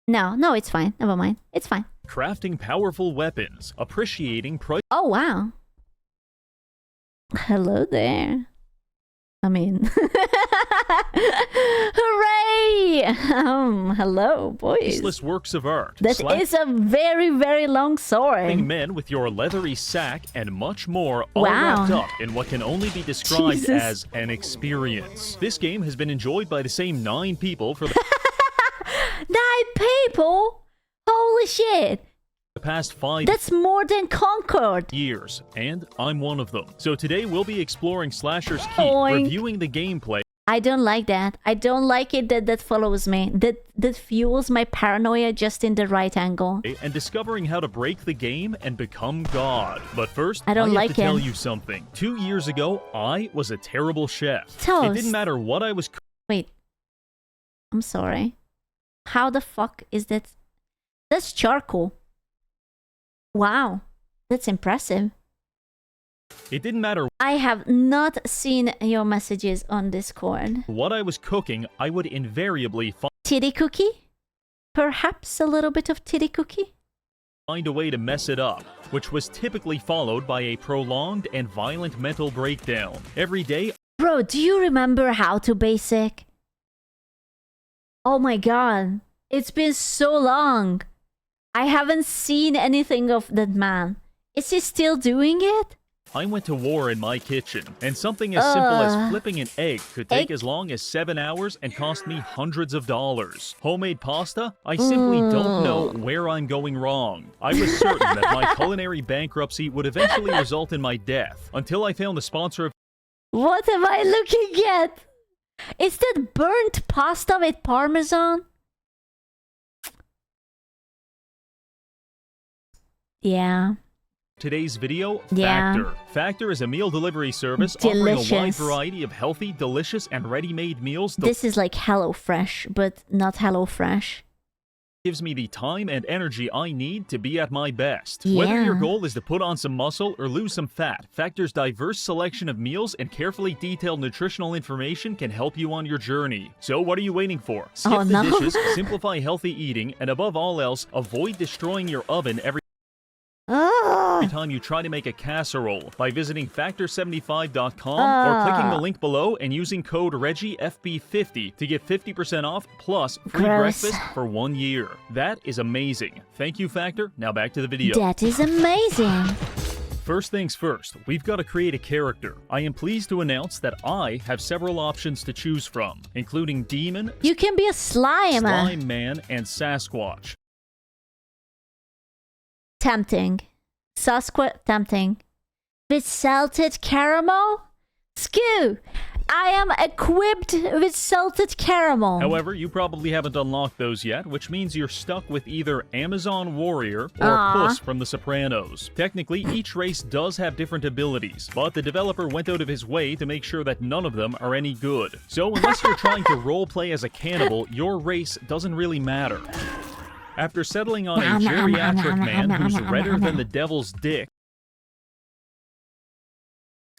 No, it's fine. Never mind. It's fine. Crafting powerful weapons. Appreciating price. Oh, wow. Hello there. I mean... Hooray! Hello, boys. Priceless works of art. That is a very, very long sword. Men with your leathery sack and much more, all Wow. wrapped up in what can only be described Jesus. as an experience. This game has been enjoyed by the same 9 people for the 9 people? Holy shit. past 5 That's more than Concord. years, and I'm one of them. So today we'll be exploring Slasher's Keep, Oink. reviewing the gameplay, I don't like that. I don't like it that follows me. That fuels my paranoia just in the right angle. and discovering how to break the game and become God. But first, I don't have like to tell it. you something. 2 years ago, I was a terrible chef. It Toast. didn't matter what I was Wait. I'm sorry. How the fuck is that? That's charcoal. Wow. That's impressive. It didn't matter I have not seen your messages on Discord. what I was cooking, I would invariably Titty cookie? Perhaps a little bit of titty cookie? find a way to mess it up, which was typically followed by a prolonged and violent mental breakdown. Every day, Bro, do you remember How to Basic? Oh my god. It's been so long. I haven't seen anything of that man. Is he still doing it? I went to war in my kitchen, and something as simple as flipping an egg could take Egg? as long as 7 hours and cost me hundreds of dollars. Homemade pasta? I simply don't know where I'm going wrong. I was certain that my culinary bankruptcy would eventually result in my death, until I found the sponsor of What am I looking at? Is that burnt pasta with parmesan? Yeah. today's video, Yeah. Factor. Factor is a meal delivery service offering a wide Delicious. variety of healthy, delicious, and ready-made meals that This is like HelloFresh, but not HelloFresh. gives me the time and energy I need to be at my best. Whether your Yeah. goal is to put on some muscle or lose some fat, Factor's diverse selection of meals and carefully detailed nutritional information can help you on your journey. So what are you waiting for? Skip Oh, the no. dishes, simplify healthy eating, and above all else, avoid destroying your oven every Oh, time you try to make a casserole by visiting factor75.com or clicking the link below and using code Reggie FB50 to get 50% off plus free Gross. breakfast for 1 year. That is amazing. Thank you, Factor. Now back to the video. that is amazing. First things first, we've got to create a character. I am pleased to announce that I have several options to choose from, including Demon, You can be a slime. Slime Man, and Sasquatch. Tempting. Tempting. With salted caramel? Skoo! I am equipped with salted caramel. However, you probably haven't unlocked those yet, which means you're stuck with either Amazon Warrior or Aw. Puss from The Sopranos. Technically, each race does have different abilities, but the developer went out of his way to make sure that none of them are any good. So unless you're trying to roleplay as a cannibal, your race doesn't really matter. After settling on a geriatric man who's redder than the devil's dick,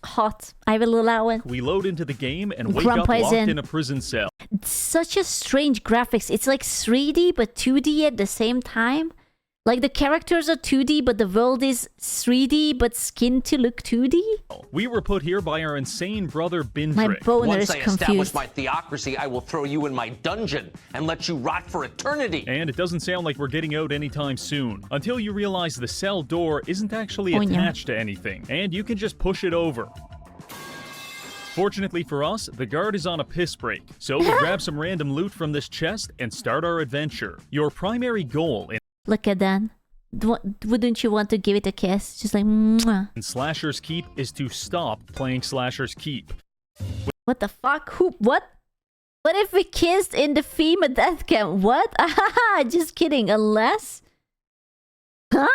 Hot. I will allow it. we load into the game and wake up Grandpa's locked in. in a prison cell. Such a strange graphics. It's like 3D but 2D at the same time. Like the characters are 2D but the world is 3D but skinned to look 2D. We were put here by our insane brother My Bindrick. boner Once is I establish confused. my theocracy, I will throw you in my dungeon and let you rot for eternity. And it doesn't sound like we're getting out anytime soon, until you realize the cell door isn't actually Oh, yeah. attached to anything, and you can just push it over. Fortunately for us, the guard is on a piss break, so we grab some random loot from this chest and start our adventure. Your primary goal Look at that. Wouldn't you want to give it a kiss? Just like, mwah. in Slasher's Keep is to stop playing Slasher's Keep. What the fuck? Who? What? What if we kissed in the FEMA death camp? What? Just kidding. Unless? Huh?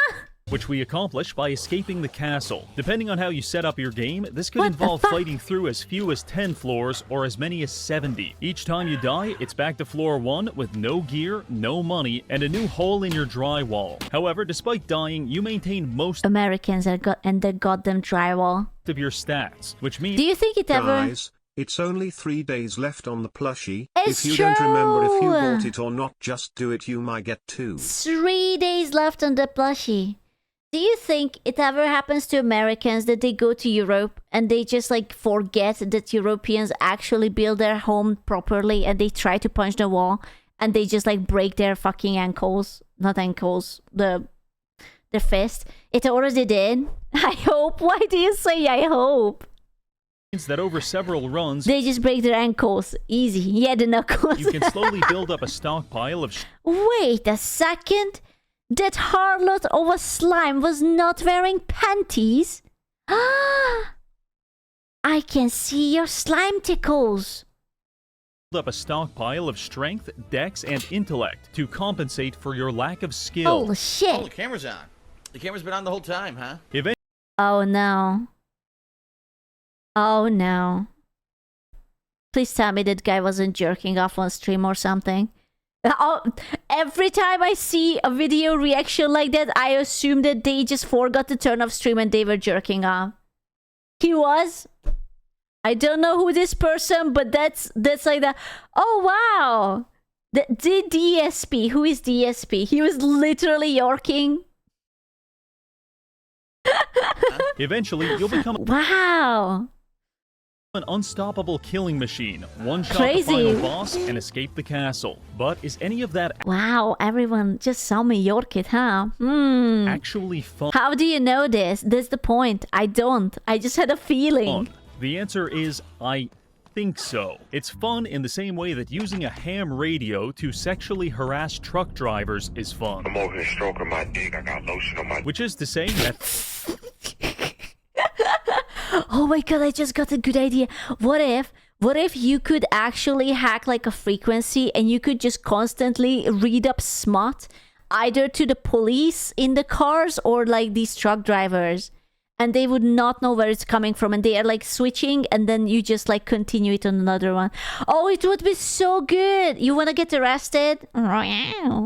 Which we accomplish by escaping the castle. Depending on how you set up your game, this could What the involve fuck? fighting through as few as 10 floors or as many as 70. Each time you die, it's back to floor 1 with no gear, no money, and a new hole in your drywall. However, despite dying, you maintain most Americans and their goddamn drywall. of your stats, which means Do you think it ever? Guys, It's only 3 days left on the plushie. It's if you don't remember if you true. bought it or not, just do it. You might get 2. 3 days left on the plushie. Do you think it ever happens to Americans that they go to Europe and they just like forget that Europeans actually build their home properly and they try to punch the wall and they just like break their fucking ankles? Not ankles, the fist. It already did. I hope. Why do you say I hope? That over several runs, They just break their ankles. Easy. Yeah, the knuckles. you can slowly build up a stockpile of Wait a second. That harlot of a slime was not wearing panties? I can see your slime tickles. strength, dex, and intellect to compensate for your lack of skill. Oh shit. Oh, the camera's on. The camera's been on the whole time, huh? Oh no. Oh no. Please tell me that guy wasn't jerking off on stream or something. Oh, every time I see a video reaction like that, I assume that they just forgot to turn off stream and they were jerking off. He was? I don't know who this person, but that's like the... Oh, wow! The DSP. Who is DSP? He was literally yorking. Eventually, you'll become Wow! an unstoppable killing machine, one-shot Crazy. the final boss, and escape the castle. But is any of that Wow, everyone just saw me york it, huh? actually fun? How do you know this? That's the point. I don't. I just had a feeling. The answer is, I think so. It's fun in the same way that using a ham radio to sexually harass truck drivers is fun. I'm over here stroking my dick. I got lotion on my Which is to say that Oh my god, I just got a good idea. What if you could actually hack like a frequency and you could just constantly read up smut either to the police in the cars or like these truck drivers, and they would not know where it's coming from and they are like switching and then you just like continue it on another one. Oh, it would be so good. You want to get arrested?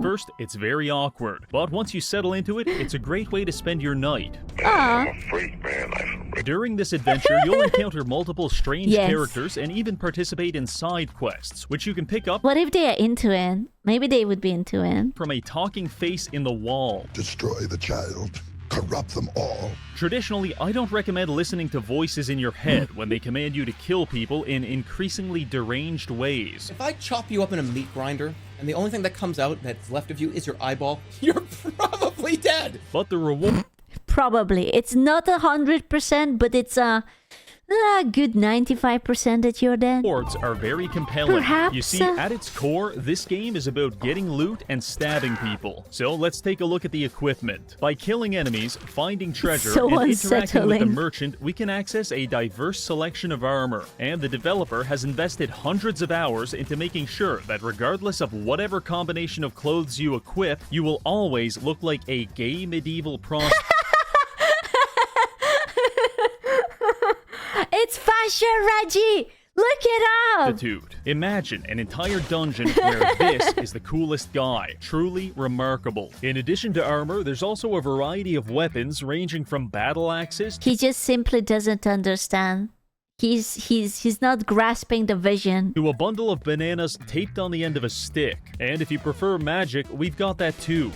first, it's very awkward. But once you settle into it, it's a great way to spend your night. I'm a freak, man. Like, for real. During this adventure, you'll encounter multiple strange Yes. characters and even participate in side quests, which you can pick up What if they are into it? Maybe they would be into it. from a talking face in the wall. Destroy the child. Corrupt them all. Traditionally, I don't recommend listening to voices in your head when they command you to kill people in increasingly deranged ways. If I chop you up in a meat grinder, and the only thing that comes out that's left of you is your eyeball, you're probably dead! But the reward Probably. It's not 100%, but it's a good 95% that you're dead. rewards are very compelling. Perhaps, You see, at its core, this game is about getting loot and stabbing people. So let's take a look at the equipment. By killing enemies, finding treasure, So and interacting with the unsettling. merchant, we can access a diverse selection of armor. And the developer has invested hundreds of hours into making sure that regardless of whatever combination of clothes you equip, you will always look like a gay medieval prostitute. It's fashion, Reggie! Look it up! Imagine an entire dungeon where this is the coolest guy. Truly remarkable. In addition to armor, there's also a variety of weapons ranging from battle axes He just simply doesn't understand. He's not grasping the vision. to a bundle of bananas taped on the end of a stick. And if you prefer magic, we've got that too.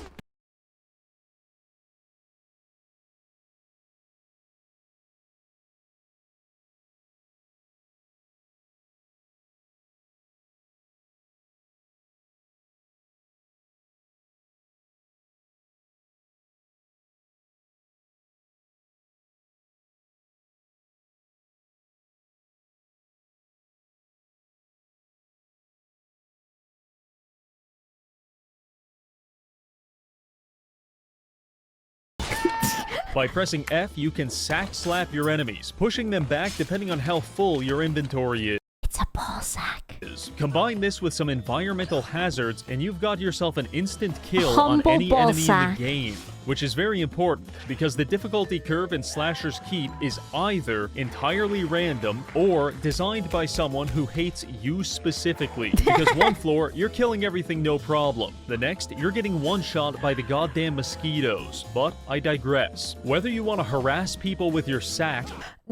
By pressing F, you can sack slap your enemies, pushing them back depending on how full your inventory It's a ball sack. is. Combine this with some environmental hazards, and you've got yourself an instant kill on Humble any ball enemy in sack. the game. Which is very important, because the difficulty curve in Slasher's Keep is either entirely random or designed by someone who hates you specifically. Because one floor, you're killing everything no problem. The next, you're getting one-shot by the goddamn mosquitoes. But I digress. Whether you want to harass people with your sack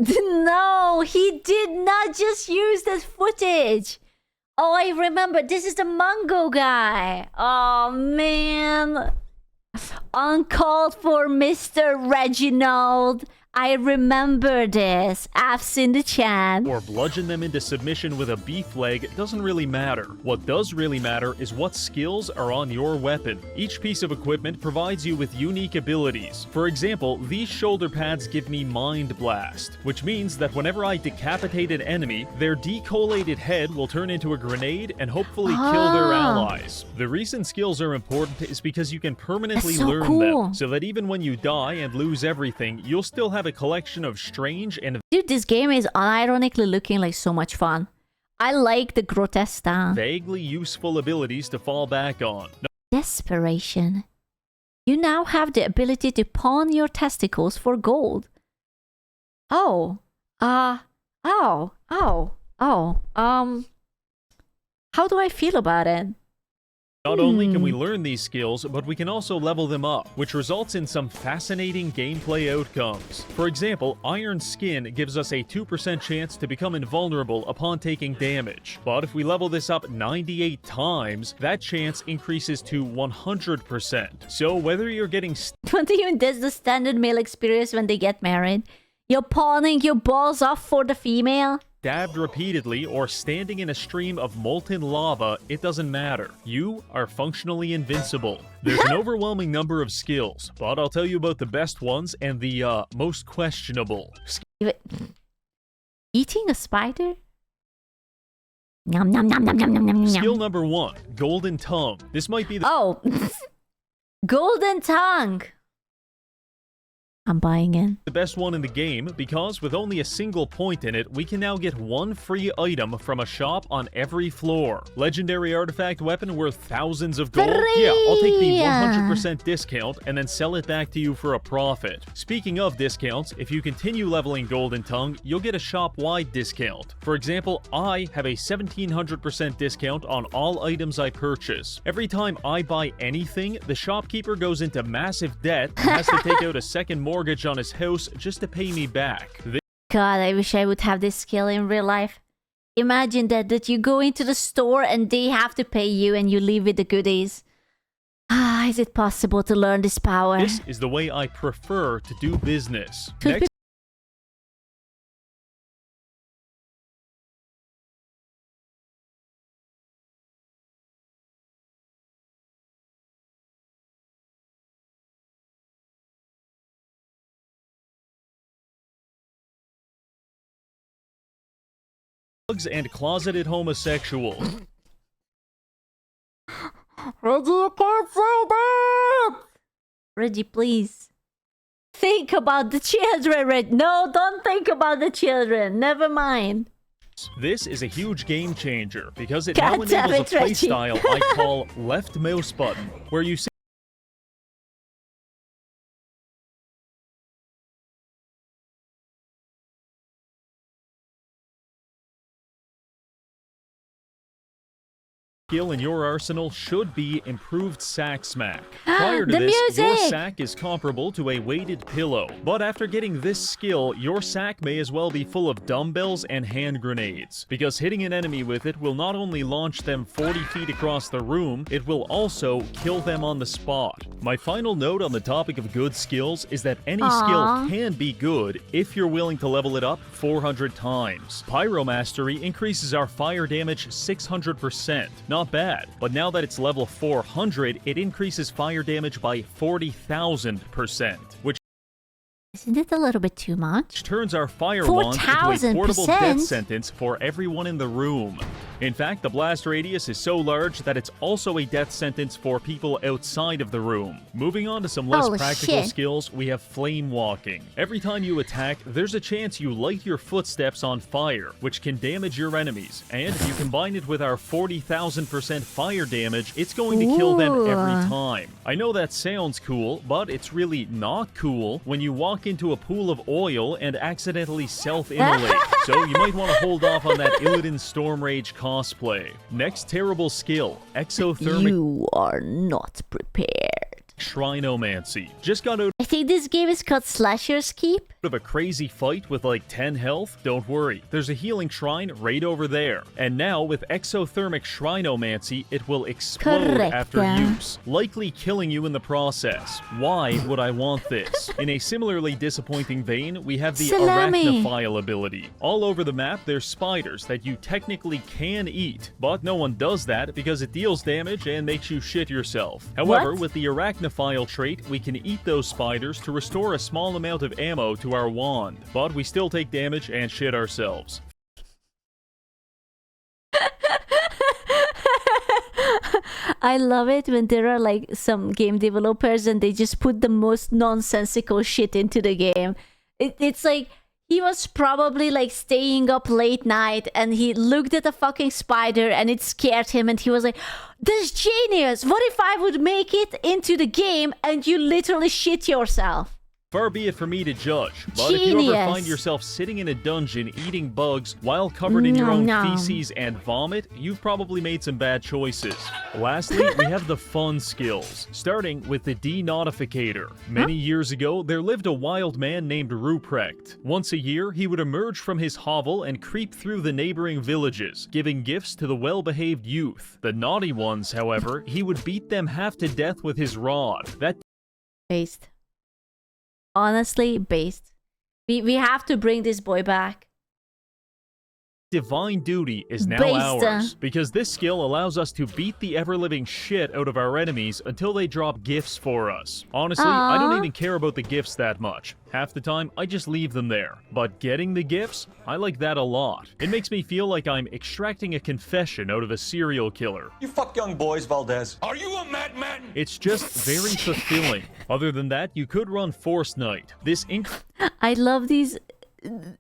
No, he did not just use that footage. Oh, I remember. This is the Mango guy. Oh, man. Uncalled for Mr. Reginald. I remember this. I've seen the chat. or bludgeon them into submission with a beef leg doesn't really matter. What does really matter is what skills are on your weapon. Each piece of equipment provides you with unique abilities. For example, these shoulder pads give me Mind Blast, which means that whenever I decapitate an enemy, their decollated head will turn into a grenade and hopefully kill their allies. The reason skills are important is because you can permanently That's so learn cool. them, so that even when you die and lose everything, you'll still have a collection of strange and Dude, this game is unironically looking like so much fun. I like the grotesque style. vaguely useful abilities to fall back on. Desperation. You now have the ability to pawn your testicles for gold. Oh. How do I feel about it? Not only can we learn these skills, but we can also level them up, which results in some fascinating gameplay outcomes. For example, Iron Skin gives us a 2% chance to become invulnerable upon taking damage. But if we level this up 98 times, that chance increases to 100%. So whether you're getting What do you mean that's the standard male experience when they get married? You're pawning your balls off for the female? stabbed repeatedly or standing in a stream of molten lava, it doesn't matter. You are functionally invincible. There's an overwhelming number of skills, but I'll tell you about the best ones and the most questionable. Eating a spider? Nom nom nom nom nom nom nom. Skill number 1, Golden Tongue. This might be the Oh, golden tongue. I'm buying in. best one in the game because with only a single point in it, we can now get one free item from a shop on every floor. Legendary artifact weapon worth thousands of gold? Free! Yeah, I'll take the 100% discount and then sell it back to you for a profit. Speaking of discounts, if you continue leveling Golden Tongue, you'll get a shop-wide discount. For example, I have a 1700% discount on all items I purchase. Every time I buy anything, the shopkeeper goes into massive debt and has to take out a second mortgage on his house just to pay me back. God, I wish I would have this skill in real life. Imagine that you go into the store and they have to pay you and you leave with the goodies. Ah, is it possible to learn this power? This is the way I prefer to do business. To Next drugs and closeted homosexuals. Reggie, you can't say that! Reggie, please. Think about the children, Reggie. No, don't think about the children. Never mind. This is a huge game changer because it God now damn enables it, a Reggie. playstyle I call left mouse button, where you skill in your arsenal should be improved sack smack. Prior to The this, your music! sack is comparable to a weighted pillow, but after getting this skill, your sack may as well be full of dumbbells and hand grenades, because hitting an enemy with it will not only launch them 40 feet across the room, it will also kill them on the spot. My final note on the topic of good skills is that any skill can be good if you're willing to level it up 400 times. Pyro Mastery increases our fire damage 600%. Not bad, but now that it's level 400, it increases fire damage by 40,000%, which Isn't it a little bit too much? turns our fire wand into a portable 4,000%? death sentence for everyone in the room. In fact, the blast radius is so large that it's also a death sentence for people outside of the room. Moving on to some less Holy practical shit. skills, we have flame walking. Every time you attack, there's a chance you light your footsteps on fire, which can damage your enemies. And if you combine it with our 40,000% fire damage, it's going to kill them every Ooh. time. I know that sounds cool, but it's really not cool when you walk into a pool of oil and accidentally self-immolate. So you might want to hold off on that Illidan Storm Rage cosplay. Next terrible skill, exothermic You are not prepared. Shrinomancy. Just got out I think this game is called Slasher's Keep. of a crazy fight with like 10 health? Don't worry, there's a healing shrine right over there. And now with exothermic Shrinomancy, it will explode Correct. after use, likely killing you in the process. Why would I want this? In a similarly disappointing vein, we have the Salami. Arachnophile ability. All over the map, there's spiders that you technically can eat, but no one does that because it deals damage and makes you shit yourself. However, What? with the Arachnophile trait, we can eat those spiders to restore a small amount of ammo to our wand, but we still take damage and shit ourselves. I love it when there are like some game developers and they just put the most nonsensical shit into the game. It's like he was probably like staying up late night and he looked at a fucking spider and it scared him and he was like, "This genius! What if I would make it into the game and you literally shit yourself?" Far be it for me to judge, but if you ever Genius. find yourself sitting in a dungeon eating bugs while covered in your own Nom nom. feces and vomit, you've probably made some bad choices. Lastly, we have the fun skills, starting with the denotificator. Many years ago, there lived a wild man named Ruprecht. Once a year, he would emerge from his hovel and creep through the neighboring villages, giving gifts to the well-behaved youth. The naughty ones, however, he would beat them half to death with his rod. That Based. Honestly, based. We have to bring this boy back. divine duty is now Based, ours, because this skill allows us to beat the ever-living shit out of our enemies until they drop gifts for us. Honestly, I don't Aw. even care about the gifts that much. Half the time, I just leave them there. But getting the gifts, I like that a lot. It makes me feel like I'm extracting a confession out of a serial killer. You fuck young boys, Valdez. Are you a madman? It's just very fulfilling. Other than that, you could run Force Knight. This I love these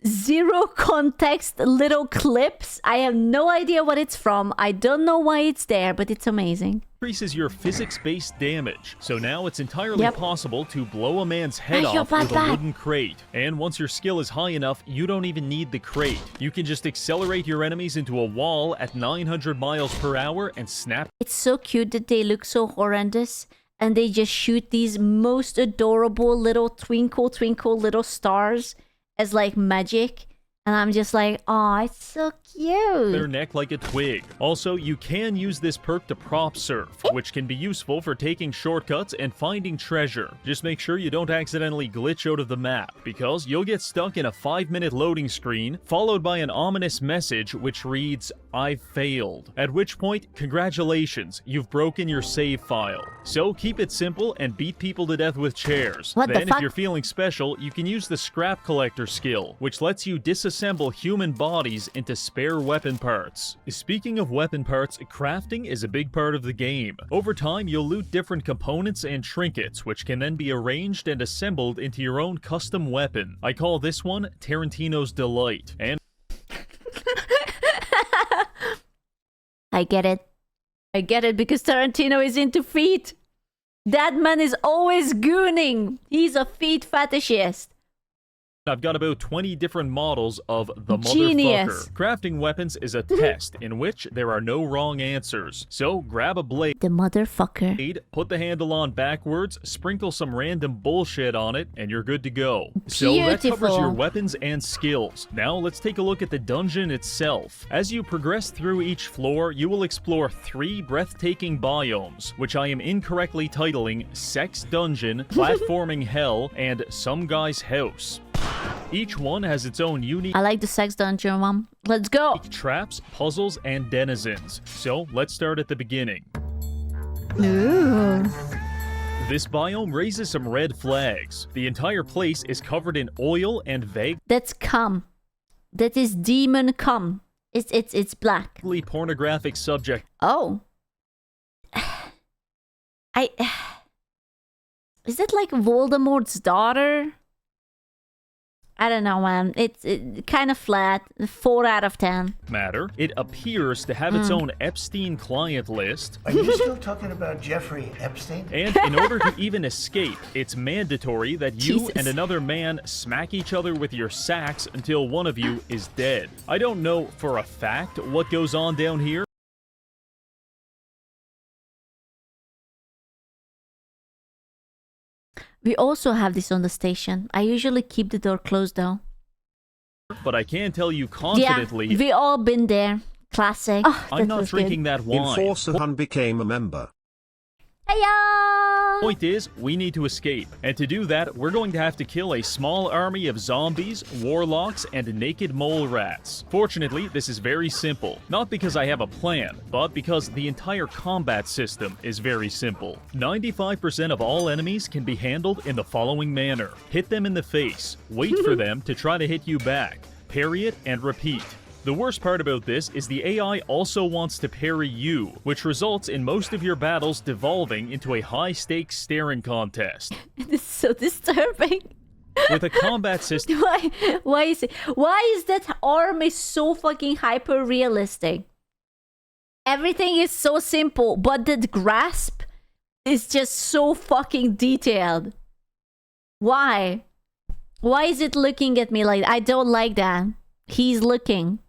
zero context little clips. I have no idea what it's from. I don't know why it's there, but it's amazing. increases your physics-based damage, so now it's entirely Yep. possible to blow a man's head Ay, yo, off with a papá. wooden crate. And once your skill is high enough, you don't even need the crate. You can just accelerate your enemies into a wall at 900 miles per hour and snap It's so cute that they look so horrendous and they just shoot these most adorable little twinkle little stars as like magic. And I'm just like, oh, it's so their cute. neck like a twig. Also, you can use this perk to prop surf, which can be useful for taking shortcuts and finding treasure. Just make sure you don't accidentally glitch out of the map, because you'll get stuck in a 5-minute loading screen, followed by an ominous message which reads, "I've failed." At which point, congratulations, you've broken your save file. So keep it simple and beat people to death with chairs. What the Then, if fuck? you're feeling special, you can use the scrap collector skill, which lets you disassemble human bodies into spare weapon parts. Speaking of weapon parts, crafting is a big part of the game. Over time, you'll loot different components and trinkets, which can then be arranged and assembled into your own custom weapon. I call this one Tarantino's Delight. And I get it. I get it because Tarantino is into feet. That man is always gooning. He's a feet fetishist. I've got about 20 different models of the Genius. motherfucker. Crafting weapons is a test in which there are no wrong answers. So grab a blade, The motherfucker. put the handle on backwards, sprinkle some random bullshit on it, and you're good to go. So that covers Beautiful. your weapons and skills. Now let's take a look at the dungeon itself. As you progress through each floor, you will explore 3 breathtaking biomes, which I am incorrectly titling Sex Dungeon, Platforming Hell, and Some Guy's House. Each one has its own unique I like the sex dungeon one. Let's go. traps, puzzles, and denizens. So let's start at the beginning. Ooh. This biome raises some red flags. The entire place is covered in oil and That's cum. That is demon cum. It's black. vaguely pornographic subject Oh. Is that like Voldemort's daughter? I don't know, man. It's kind of flat. 4 out of 10. matter. It appears to have its own Epstein client list. Are you still talking about Jeffrey Epstein? And in order to even escape, it's mandatory that you Jesus. and another man smack each other with your sacks until one of you is dead. I don't know for a fact what goes on down here, We also have this on the station. I usually keep the door closed though. But I can tell you confidently, Yeah, we all been there. Classic. Oh, I'm not drinking that wine. Enforcer Han became a member. Hiya! Point is, we need to escape. And to do that, we're going to have to kill a small army of zombies, warlocks, and naked mole rats. Fortunately, this is very simple. Not because I have a plan, but because the entire combat system is very simple. 95% of all enemies can be handled in the following manner. Hit them in the face, wait for them to try to hit you back, parry it, and repeat. The worst part about this is the AI also wants to parry you, which results in most of your battles devolving into a high-stakes staring contest. This is so disturbing. With a combat system... Why is that army so fucking hyper-realistic? Everything is so simple, but the grasp is just so fucking detailed. Why? Why is it looking at me like... I don't like that. He's looking.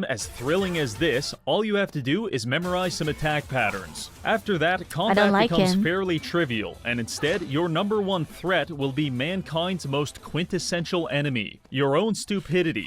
As thrilling as this, all you have to do is memorize some attack patterns. After that, combat becomes fairly trivial, and instead, your number one threat will be mankind's most quintessential enemy, your own stupidity.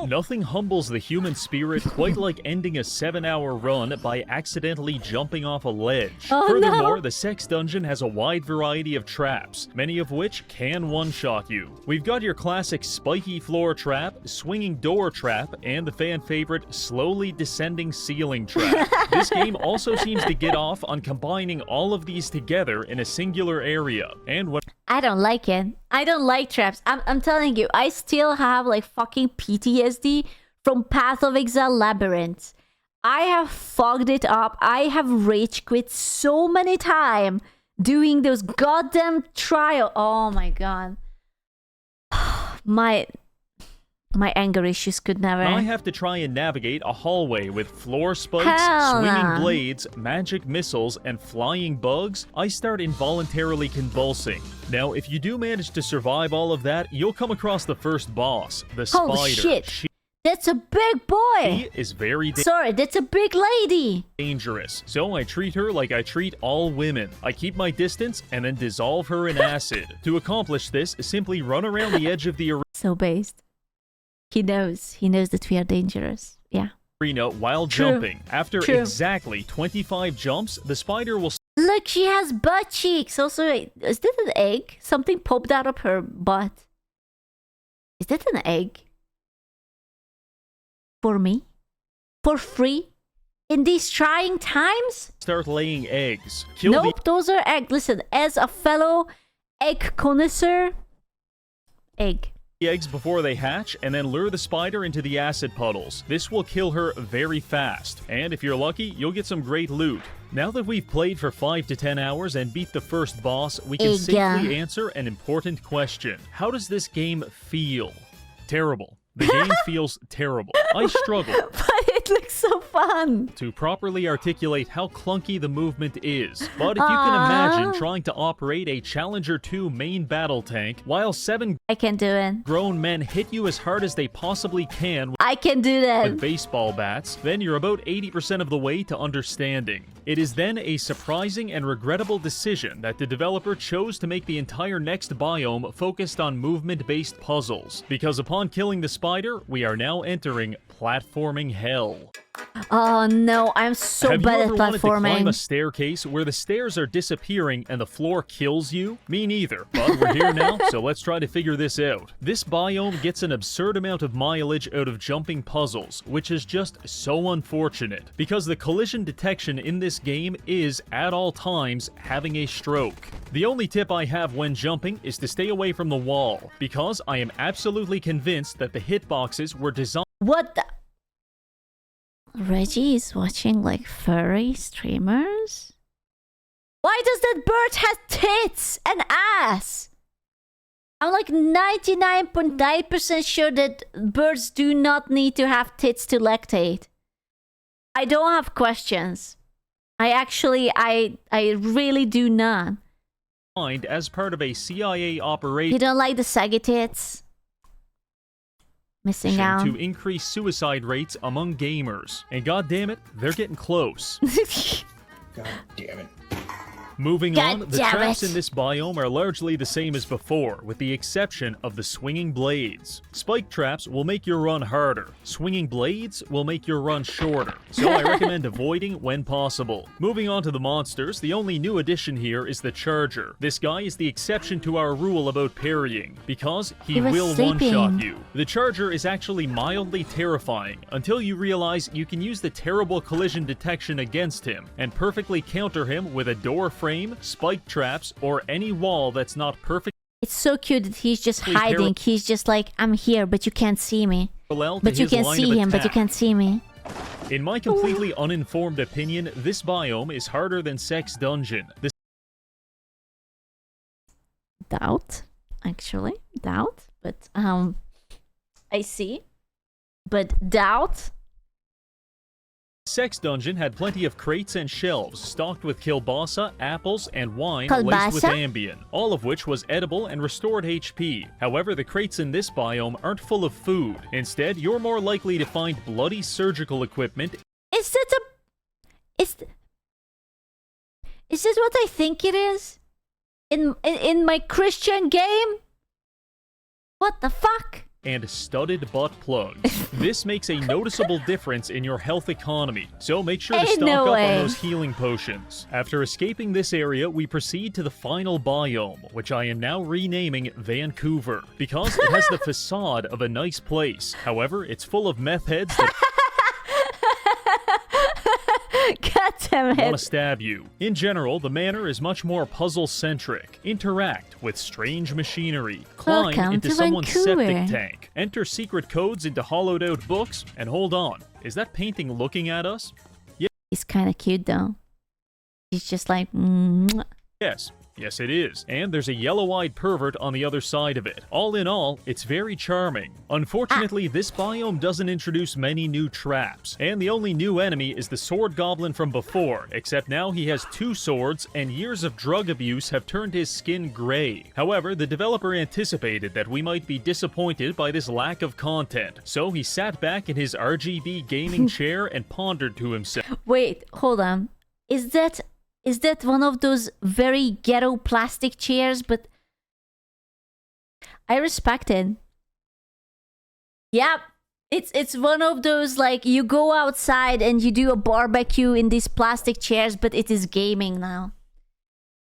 Nothing humbles the human spirit quite like ending a 7-hour run by accidentally jumping off a ledge. Furthermore, the sex dungeon has a wide variety of traps, many of which can one-shot you. We've got your classic spiky floor trap, swinging door trap, and the fan favorite slowly descending ceiling trap. This game also seems to get off on combining all of these together in a singular area. And what I don't like it. I don't like traps. I'm telling you, I still have like fucking PTSD from Path of Exile Labyrinth. I have fogged it up. I have rage quit so many times doing those goddamn trial. Oh my god. My anger issues could never. I have to try and navigate a hallway with floor spikes, swinging blades, magic missiles, and flying bugs. I start involuntarily convulsing. Now, if you do manage to survive all of that, you'll come across the first boss, the spider. Holy shit! That's a big boy! She is very Sorry, that's a big lady! Dangerous. So I treat her like I treat all women. I keep my distance and then dissolve her in acid. To accomplish this, simply run around the edge of the arena. So based. He knows that we are dangerous. Yeah. While jumping. After exactly 25 jumps, the spider will... Look, she has butt cheeks. Also, is that an egg? Something popped out of her butt. Is that an egg? For me? For free? In these trying times? Start laying eggs. Nope, those are eggs. Listen, as a fellow egg connoisseur, egg. Eggs before they hatch, and then lure the spider into the acid puddles. This will kill her very fast, and if you're lucky, you'll get some great loot. Now that we've played for 5 to 10 hours and beat the first boss, we can safely answer an important question. How does this game feel? Terrible. The game feels terrible. I struggle. But it looks so fun. To properly articulate how clunky the movement is. But if you can imagine trying to operate a Challenger 2 main battle tank while 7 I can do it. Grown men hit you as hard as they possibly can I can do that. With baseball bats, then you're about 80% of the way to understanding. It is then a surprising and regrettable decision that the developer chose to make the entire next biome focused on movement-based puzzles, because upon killing the spider, we are now entering platforming hell. Oh no, I'm so bad at platforming. Have you ever wanted to climb a staircase where the stairs are disappearing and the floor kills you? Me neither, but we're here now, so let's try to figure this out. This biome gets an absurd amount of mileage out of jumping puzzles, which is just so unfortunate, because the collision detection in this game is, at all times, having a stroke. The only tip I have when jumping is to stay away from the wall, because I am absolutely convinced that the hitboxes were designed... What the... Reggie is watching like furry streamers? Why does that bird have tits and ass? I'm like 99.9% sure that birds do not need to have tits to lactate. I don't have questions. I really do not. As part of a CIA operation. You don't like the saggy tits? Missing out. To increase suicide rates among gamers. And god damn it, they're getting close. God damn it. Moving God on, the damn traps it. in this biome are largely the same as before, with the exception of the swinging blades. Spike traps will make your run harder. Swinging blades will make your run shorter, so I recommend avoiding when possible. Moving on to the monsters, the only new addition here is the Charger. This guy is the exception to our rule about parrying, because he was will sleeping. one-shot you. The Charger is actually mildly terrifying, until you realize you can use the terrible collision detection against him, and perfectly counter him with a door frame, spike traps, or any wall that's not perfectly It's so cute that he's just Please, hiding. He's just like, I'm here, but you can't see me. parallel to But you his can line see of him, but you attack. can't see me. In my completely uninformed opinion, this biome is harder than Sex Dungeon. The Doubt, actually. Doubt. But, I see. But doubt. Sex Dungeon had plenty of crates and shelves stocked with kielbasa, apples, and wine laced with Kielbasa? Ambien, all of which was edible and restored HP. However, the crates in this biome aren't full of food. Instead, you're more likely to find bloody surgical equipment. Is that a... Is this what I think it is? In my Christian game? What the fuck? And studded butt plugs. This makes a noticeable difference in your health economy, so make sure to Ain't stock no up way. on those healing potions. After escaping this area, we proceed to the final biome, which I am now renaming Vancouver, because it has the facade of a nice place. However, it's full of meth heads that God damn want to it. stab you. In general, the manor is much more puzzle-centric. Interact with strange machinery. Climb Welcome into to someone's Vancouver. septic tank. Enter secret codes into hollowed-out books. And hold on, is that painting looking at us? He's kind of cute though. He's just like, Yes. Yes, it is. And there's a yellow-eyed pervert on the other side of it. All in all, it's very charming. Unfortunately, this biome doesn't introduce many new traps, and the only new enemy is the sword goblin from before, except now he has 2 swords, and years of drug abuse have turned his skin gray. However, the developer anticipated that we might be disappointed by this lack of content, so he sat back in his RGB gaming chair and pondered to himself. wait, hold on. Is that one of those very ghetto plastic chairs? But I respect it. Yep. It's one of those, like, you go outside and you do a barbecue in these plastic chairs, but it is gaming now.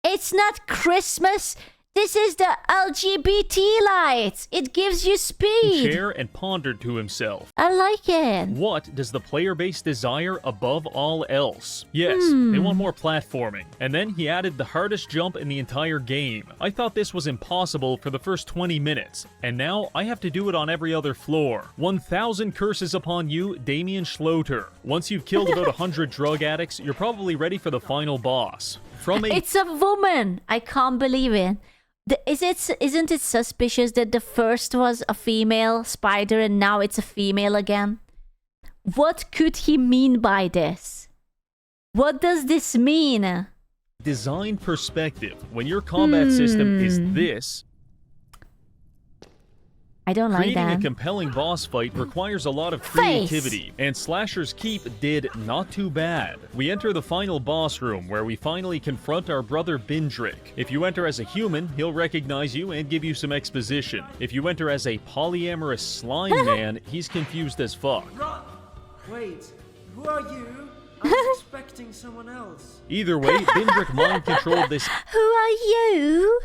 It's not Christmas. This is the LGBT lights. It gives you speed. Chair and pondered to himself. I like it. What does the player base desire above all else? Yes, they want more platforming. And then he added the hardest jump in the entire game. I thought this was impossible for the first 20 minutes, and now I have to do it on every other floor. 1,000 curses upon you, Damien Schloter. Once you've killed about 100 drug addicts, you're probably ready for the final boss. From a It's a woman. I can't believe it. Isn't it suspicious that the first was a female spider and now it's a female again? What could he mean by this? What does this mean? design perspective, when your combat system is this, I don't like creating that. a compelling boss fight requires a lot of creativity, and Slasher's Keep did not too bad. We enter the final boss room, where we finally confront our brother Bindrick. If you enter as a human, he'll recognize you and give you some exposition. If you enter as a polyamorous slime man, he's confused as fuck. Wait, who are you? I was expecting someone else. Either way, Bindrick mind-controlled this Who are you?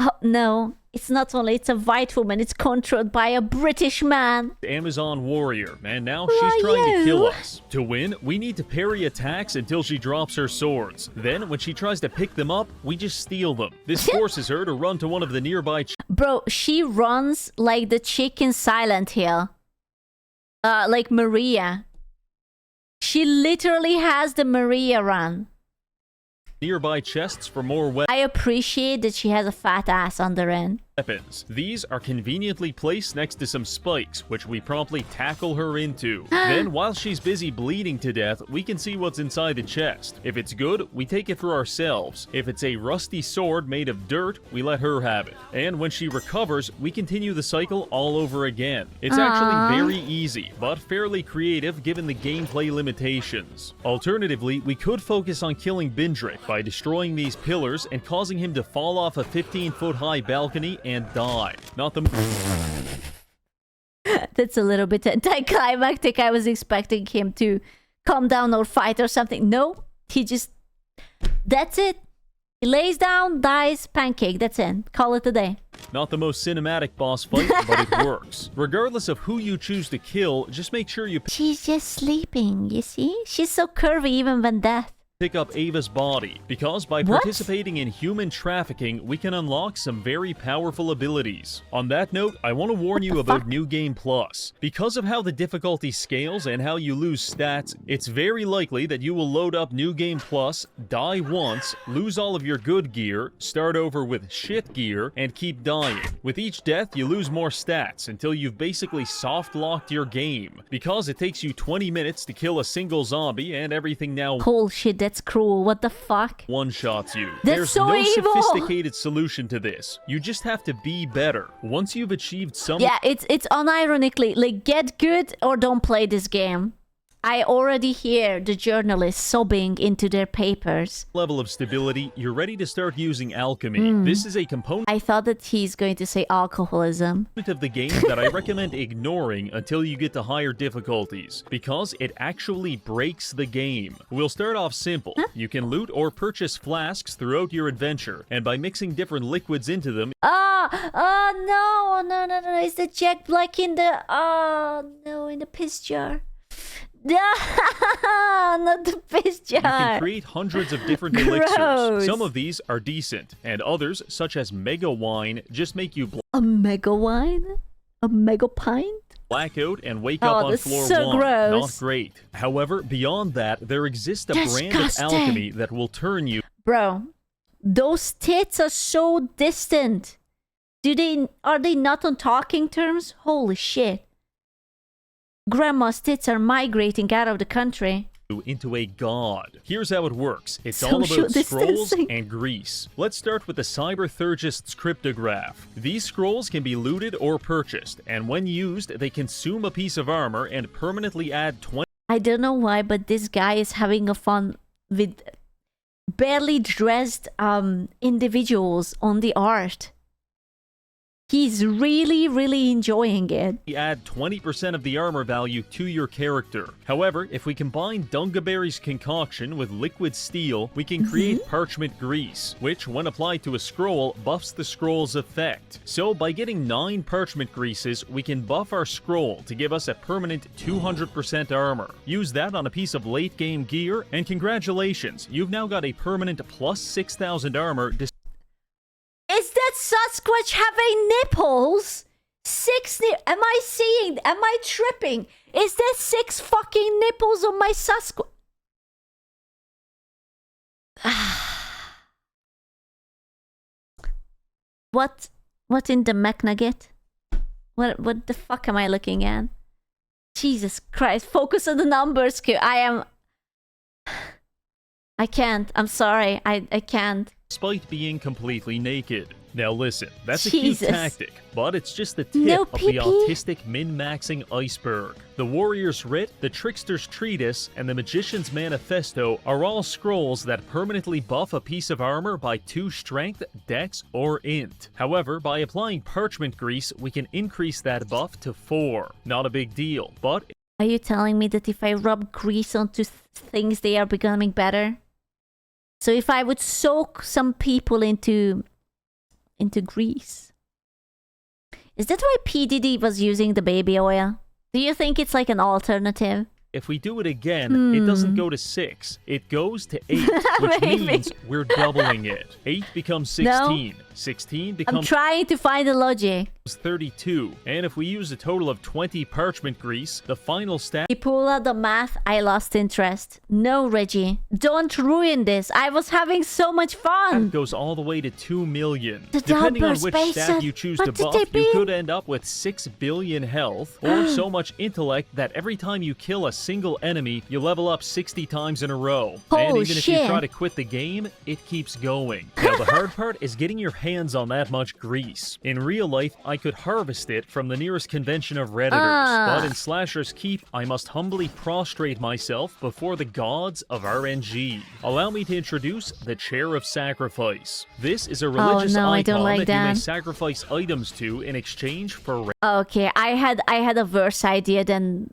Oh, no. It's not only, it's a white woman, it's controlled by a British man. Amazon warrior, and now Who she's are trying to kill you? us. To win, we need to parry attacks until she drops her swords. Then, when she tries to pick them up, we just steal them. This forces her to run to one of the nearby Bro, she runs like the chick in Silent Hill. Like Maria. She literally has the Maria run. nearby chests for more weapons. I appreciate that she has a fat ass on the end. weapons. These are conveniently placed next to some spikes, which we promptly tackle her into. Then, while she's busy bleeding to death, we can see what's inside the chest. If it's good, we take it for ourselves. If it's a rusty sword made of dirt, we let her have it. And when she recovers, we continue the cycle all over again. It's actually very easy, but fairly creative given the gameplay limitations. Alternatively, we could focus on killing Bindrick by destroying these pillars and causing him to fall off a 15-foot-high balcony and die. Not the... That's a little bit anticlimactic. I was expecting him to calm down or fight or something. No, he just... That's it. He lays down, dies, pancake. That's it. Call it a day. Not the most cinematic boss fight, but it works. Regardless of who you choose to kill, just make sure you She's just sleeping, you see? She's so curvy even when death. pick up Ava's body, because by participating in human trafficking, we can unlock some very powerful abilities. On that note, I want to warn you about New Game Plus. Because of how the difficulty scales and how you lose stats, it's very likely that you will load up New Game Plus, die once, lose all of your good gear, start over with shit gear, and keep dying. With each death, you lose more stats until you've basically soft-locked your game, because it takes you 20 minutes to kill a single zombie and everything now Bullshit, that's cruel. What the fuck? one-shots you. That's There's so no evil. sophisticated solution to this. You just have to be better. Once you've achieved some Yeah, it's unironically, like, get good or don't play this game. I already hear the journalists sobbing into their papers. level of stability, you're ready to start using alchemy. This is a component I thought that he's going to say alcoholism. of the game that I recommend ignoring until you get to higher difficulties, because it actually breaks the game. We'll start off simple. You can loot or purchase flasks throughout your adventure, and by mixing different liquids into them, No, is the Jack Black in the, in the piss jar. Not the piss jar. you can create hundreds of different elixirs. Some of these are decent, and others, such as Mega Wine, just make you A mega wine? A mega pint? black out and wake up on that's floor so 1. gross. Not great. However, beyond that, there exists a brand of Disgusting. alchemy that will turn you Bro, those tits are so distant. Are they not on talking terms? Holy shit. Grandma's tits are migrating out of the country. into a god. Here's how it works. It's Social all about scrolls distancing. and grease. Let's start with the Cyberthurgist's cryptograph. These scrolls can be looted or purchased, and when used, they consume a piece of armor and permanently add 20 I don't know why, but this guy is having a fun with barely dressed individuals on the art. He's really, really enjoying it. add 20% of the armor value to your character. However, if we combine Dungaberry's concoction with liquid steel, we can create parchment grease, which, when applied to a scroll, buffs the scroll's effect. So, by getting 9 parchment greases, we can buff our scroll to give us a permanent 200% armor. Use that on a piece of late-game gear, and congratulations, you've now got a permanent plus 6,000 armor. Is that Sasquatch having nipples? Am I tripping? Is there 6 fucking nipples on my Sasquatch? What in the McNugget? What the fuck am I looking at? Jesus Christ, focus on the numbers, I can't. I'm sorry. I can't. Despite being completely naked. Now listen, that's a Jesus. cute tactic, but it's just the tip No of the pee-pee. autistic min-maxing iceberg. The Warrior's Writ, the Trickster's Treatise, and the Magician's Manifesto are all scrolls that permanently buff a piece of armor by 2 strength, dex, or int. However, by applying parchment grease, we can increase that buff to 4. Not a big deal, but Are you telling me that if I rub grease onto things, they are becoming better? So if I would soak some people into grease. Is that why P. Diddy was using the baby oil? Do you think it's like an alternative? if we do it again, it doesn't go to 6. It goes to 8, which Maybe. means we're doubling it. 8 becomes 16. 16 I'm becomes trying to find the logic. 32. And if we use a total of 20 parchment grease, the final stat You pull out the math, I lost interest. No, Reggie, don't ruin this. I was having so much fun. goes all the way to 2 million. The Depending on double which space stat set. you choose What to did buff, they you be? could end up with 6 billion health, or so much intellect that every time you kill a single enemy, you level up 60 times in a row. And Oh, even if you shit. try to quit the game, it keeps going. Now, the hard part is getting your hands on that much grease. In real life, I could harvest it from the nearest convention of Redditors, but in Slasher's Keep, I must humbly prostrate myself before the gods of RNG. Allow me to introduce the Chair of Sacrifice. This is a religious no, I icon don't like that you may that. sacrifice items to in exchange for Okay, I had a verse idea, then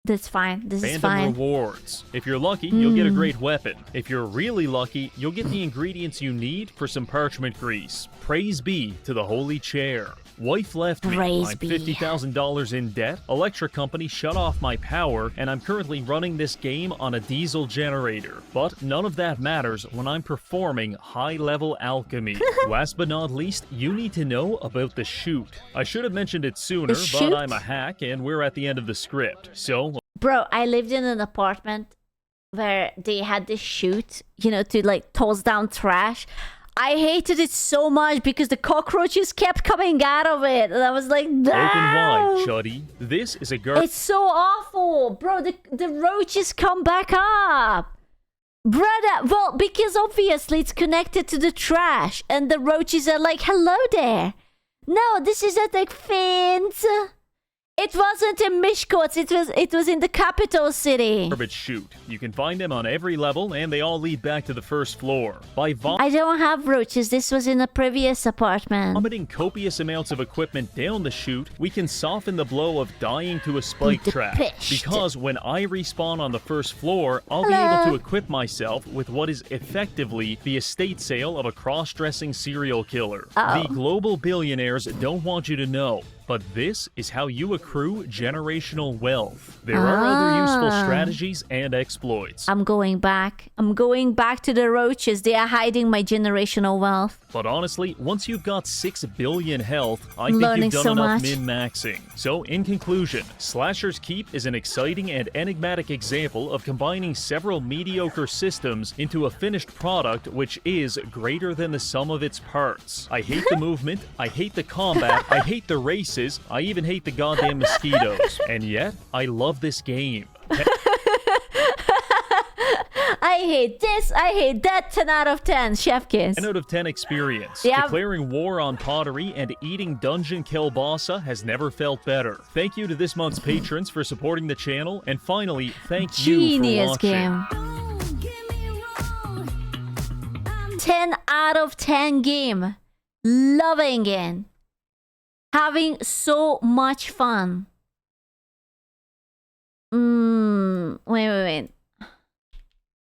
that's fine. This is random fine. rewards. If you're lucky, you'll get a great weapon. If you're really lucky, you'll get the ingredients you need for some parchment grease. Praise be to the Holy Chair. Wife left me. Praise I'm be. $50,000 in debt. Electric company shut off my power, and I'm currently running this game on a diesel generator. But none of that matters when I'm performing high-level alchemy. Last but not least, you need to know about the shoot. I should have mentioned it sooner, The shoot? but I'm a hack, and we're at the end of the script. So Bro, I lived in an apartment where they had this chute, you know, to like toss down trash. I hated it so much because the cockroaches kept coming out of it. And I was like, no! open wide, Chuddy. This is a girl. It's so awful. Bro, the roaches come back up. Brother, well, because obviously it's connected to the trash. And the roaches are like, hello there. No, this is at like Fins. It wasn't in Mishkot, it was in the capital city. Garbage chute. You can find them on every level, and they all lead back to the first floor. By I don't have roaches, this was in a previous apartment. vomiting copious amounts of equipment down the chute, we can soften the blow of dying to a spike trap. Depressed. Because when I respawn on the first floor, I'll be Hello. able to equip myself with what is effectively the estate sale of a cross-dressing serial killer. Oh. The global billionaires don't want you to know, but this is how you accrue generational wealth. There are other useful strategies and exploits. I'm going back. I'm going back to the roaches. They are hiding my generational wealth. But honestly, once you've got 6 billion health, I think Learning you've done so enough much. min-maxing. So in conclusion, Slasher's Keep is an exciting and enigmatic example of combining several mediocre systems into a finished product which is greater than the sum of its parts. I hate the movement, I hate the combat, I hate the races, I even hate the goddamn mosquitoes. And yet, I love this game. I hate this, I hate that. 10 out of 10, Chef Kiss. 10 out of 10 experience. Yeah. Declaring war on pottery and eating dungeon kielbasa has never felt better. Thank you to this month's patrons for supporting the channel. And finally, thank you for Genius watching. game. 10 out of 10 game. Loving it. Having so much fun. Wait.